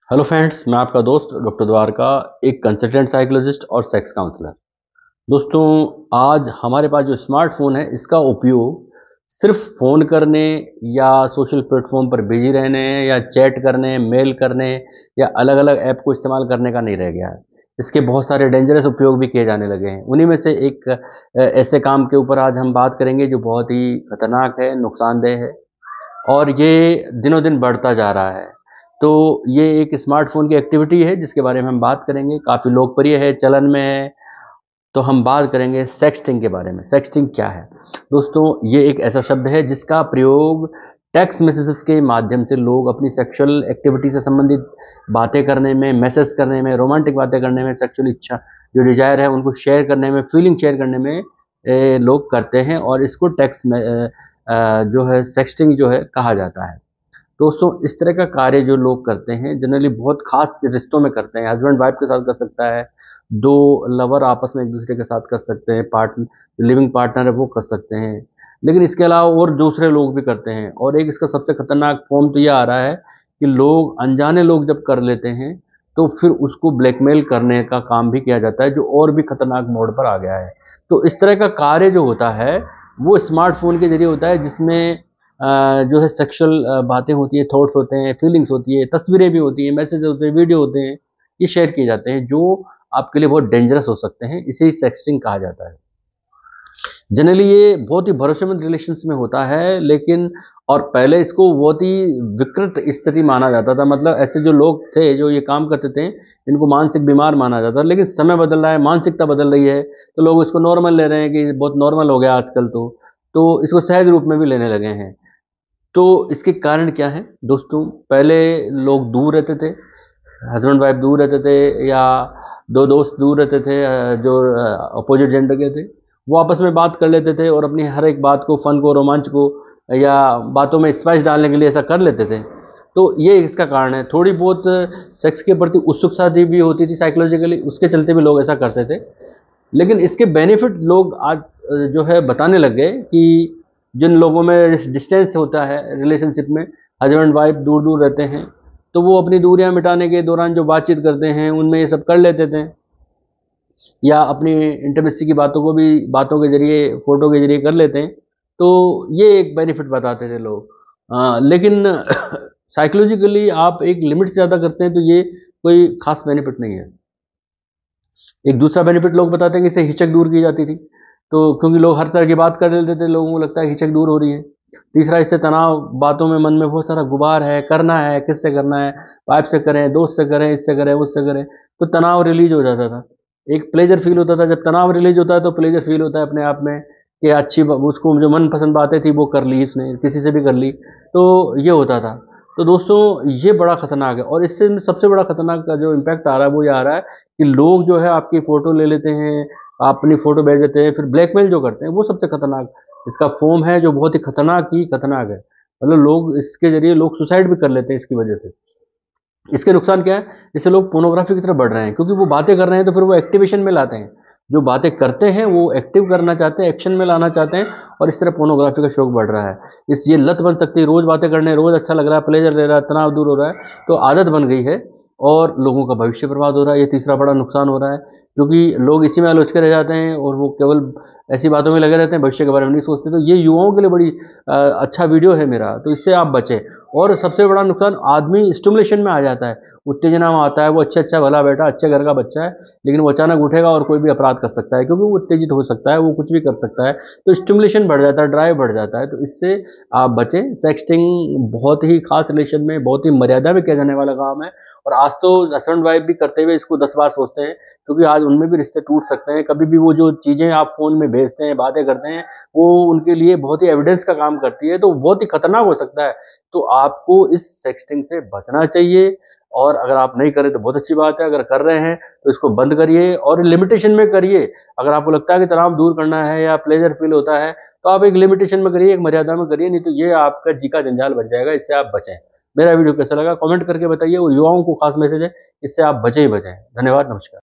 Hello friends, मैं आपका दोस्त डॉक्टर द्वारका, एक कंसल्टेंट साइकोलॉजिस्ट और सेक्स काउंसलर। दोस्तों, आज हमारे पास जो स्मार्टफोन है इसका उपयोग सिर्फ फ़ोन करने या सोशल प्लेटफॉर्म पर बिजी रहने या चैट करने, मेल करने या अलग अलग ऐप को इस्तेमाल करने का नहीं रह गया है। इसके बहुत सारे डेंजरस उपयोग भी किए जाने लगे हैं। उन्हीं में से एक ऐसे काम के ऊपर आज हम बात करेंगे जो बहुत ही खतरनाक है, नुकसानदेह है और ये दिनों दिन बढ़ता जा रहा है। तो ये एक स्मार्टफ़ोन की एक्टिविटी है जिसके बारे में हम बात करेंगे, काफ़ी लोकप्रिय है, चलन में है। तो हम बात करेंगे सेक्सटिंग के बारे में। सेक्सटिंग क्या है? दोस्तों, ये एक ऐसा शब्द है जिसका प्रयोग टेक्स्ट मैसेजेस के माध्यम से लोग अपनी सेक्सुअल एक्टिविटी से संबंधित बातें करने में, मैसेज करने में, रोमांटिक बातें करने में, सेक्सुअल इच्छा जो डिज़ायर है उनको शेयर करने में, फीलिंग शेयर करने में लोग करते हैं और इसको टेक्स्ट में जो है सेक्सटिंग जो है कहा जाता है। दोस्तों, इस तरह का कार्य जो लोग करते हैं जनरली बहुत खास रिश्तों में करते हैं। हस्बैंड वाइफ के साथ कर सकता है, दो लवर आपस में एक दूसरे के साथ कर सकते हैं, पार्टनर लिविंग पार्टनर है वो कर सकते हैं। लेकिन इसके अलावा और दूसरे लोग भी करते हैं और एक इसका सबसे खतरनाक फॉर्म तो ये आ रहा है कि लोग अनजाने लोग जब कर लेते हैं तो फिर उसको ब्लैकमेल करने का काम भी किया जाता है, जो और भी खतरनाक मोड़ पर आ गया है। तो इस तरह का कार्य जो होता है वो स्मार्टफोन के जरिए होता है, जिसमें जो है सेक्सुअल बातें होती हैं, थॉट्स होते हैं, फीलिंग्स होती है, तस्वीरें भी होती हैं, मैसेज होते हैं, वीडियो होते हैं, ये शेयर किए जाते हैं जो आपके लिए बहुत डेंजरस हो सकते हैं। इसे ही सेक्सटिंग कहा जाता है। जनरली ये बहुत ही भरोसेमंद रिलेशंस में होता है, लेकिन और पहले इसको बहुत ही विकृत स्थिति माना जाता था। मतलब ऐसे जो लोग थे जो ये काम करते थे इनको मानसिक बीमार माना जाता था। लेकिन समय बदल रहा है, मानसिकता बदल रही है, तो लोग इसको नॉर्मल ले रहे हैं कि बहुत नॉर्मल हो गया आजकल। तो इसको सहज रूप में भी लेने लगे हैं। तो इसके कारण क्या हैं दोस्तों? पहले लोग दूर रहते थे, हस्बैंड वाइफ दूर रहते थे या दो दोस्त दूर रहते थे, जो अपोजिट जेंडर के थे, वो आपस में बात कर लेते थे और अपनी हर एक बात को, फन को, रोमांच को या बातों में स्पाइस डालने के लिए ऐसा कर लेते थे। तो ये इसका कारण है। थोड़ी बहुत सेक्स के प्रति उत्सुकता भी होती थी साइकोलॉजिकली, उसके चलते भी लोग ऐसा करते थे। लेकिन इसके बेनिफिट लोग आज जो है बताने लग गए कि जिन लोगों में डिस्टेंस होता है रिलेशनशिप में, हस्बैंड वाइफ दूर दूर रहते हैं, तो वो अपनी दूरियां मिटाने के दौरान जो बातचीत करते हैं उनमें ये सब कर लेते थे, या अपनी इंटीमेसी की बातों को भी बातों के जरिए, फोटो के जरिए कर लेते हैं। तो ये एक बेनिफिट बताते थे लोग। लेकिन साइकोलॉजिकली आप एक लिमिट से ज़्यादा करते हैं तो ये कोई खास बेनिफिट नहीं है। एक दूसरा बेनिफिट लोग बताते हैं कि इससे हिचक दूर की जाती थी, तो क्योंकि लोग हर तरह की बात कर लेते थे, लोगों को लगता है हिचक दूर हो रही है। तीसरा, इससे तनाव, बातों में मन में बहुत सारा गुबार है, करना है, किससे करना है, वाइफ से करें, दोस्त से करें, इससे करें, उससे करें, तो तनाव रिलीज हो जाता था। एक प्लेजर फील होता था। जब तनाव रिलीज होता है तो प्लेजर फील होता है अपने आप में कि उसको जो मनपसंद बातें थी वो कर ली, इसने किसी से भी कर ली, तो ये होता था। तो दोस्तों, ये बड़ा खतरनाक है और इससे सबसे बड़ा खतरनाक का जो इम्पैक्ट आ रहा है वो ये आ रहा है कि लोग जो है आपकी फ़ोटो ले लेते हैं, अपनी फ़ोटो भेज देते हैं, फिर ब्लैकमेल जो करते हैं वो सबसे खतरनाक इसका फ़ॉर्म है, जो बहुत ही खतरनाक है। मतलब लोग इसके ज़रिए लोग सुसाइड भी कर लेते हैं इसकी वजह से। इसके नुकसान क्या है? इससे लोग पोर्नोग्राफी की तरफ बढ़ रहे हैं, क्योंकि वो बातें कर रहे हैं तो फिर वो एक्टिवेशन में लाते हैं। जो बातें करते हैं वो एक्टिव करना चाहते हैं, एक्शन में लाना चाहते हैं, और इस तरह पोर्नोग्राफी का शौक बढ़ रहा है। इस ये लत बन सकती है। रोज़ बातें करने, रोज़ अच्छा लग रहा है, प्लेजर ले रहा है, तनाव दूर हो रहा है, तो आदत बन गई है और लोगों का भविष्य बर्बाद हो रहा है। ये तीसरा बड़ा नुकसान हो रहा है, क्योंकि लोग इसी में आलोच के रह जाते हैं और वो केवल ऐसी बातों में लगे रहते हैं, भविष्य के बारे में नहीं सोचते। तो ये युवाओं के लिए बड़ी अच्छा वीडियो है मेरा, तो इससे आप बचें। और सबसे बड़ा नुकसान, आदमी स्टिमुलेशन में आ जाता है, उत्तेजना में आता है। वो अच्छा भला बेटा, अच्छे घर का बच्चा है, लेकिन वो अचानक उठेगा और कोई भी अपराध कर सकता है, क्योंकि वो उत्तेजित हो सकता है, वो कुछ भी कर सकता है। तो स्टिमुलेशन बढ़ जाता है, ड्राइव बढ़ जाता है। तो इससे आप बचें। सेक्सटिंग बहुत ही खास रिलेशन में बहुत ही मर्यादा में किया जाने वाला काम है, और आज तो हस्बैंड वाइफ भी करते हुए इसको 10 बार सोचते हैं, क्योंकि आज उनमें भी रिश्ते टूट सकते हैं। कभी भी वो जो चीज़ें आप फ़ोन में भेजते हैं, बातें करते हैं, वो उनके लिए बहुत ही एविडेंस का काम करती है, तो बहुत ही खतरनाक हो सकता है। तो आपको इस सेक्सटिंग से बचना चाहिए, और अगर आप नहीं करें तो बहुत अच्छी बात है। अगर कर रहे हैं तो इसको बंद करिए और लिमिटेशन में करिए। अगर आपको लगता है कि तनाव दूर करना है या प्लेजर फील होता है, तो आप एक लिमिटेशन में करिए, एक मर्यादा में करिए, नहीं तो ये आपका जी का जंजाल बन जाएगा। इससे आप बचें। मेरा वीडियो कैसा लगा कमेंट करके बताइए, और युवाओं को खास मैसेज है, इससे आप बचे ही बचें। धन्यवाद, नमस्कार।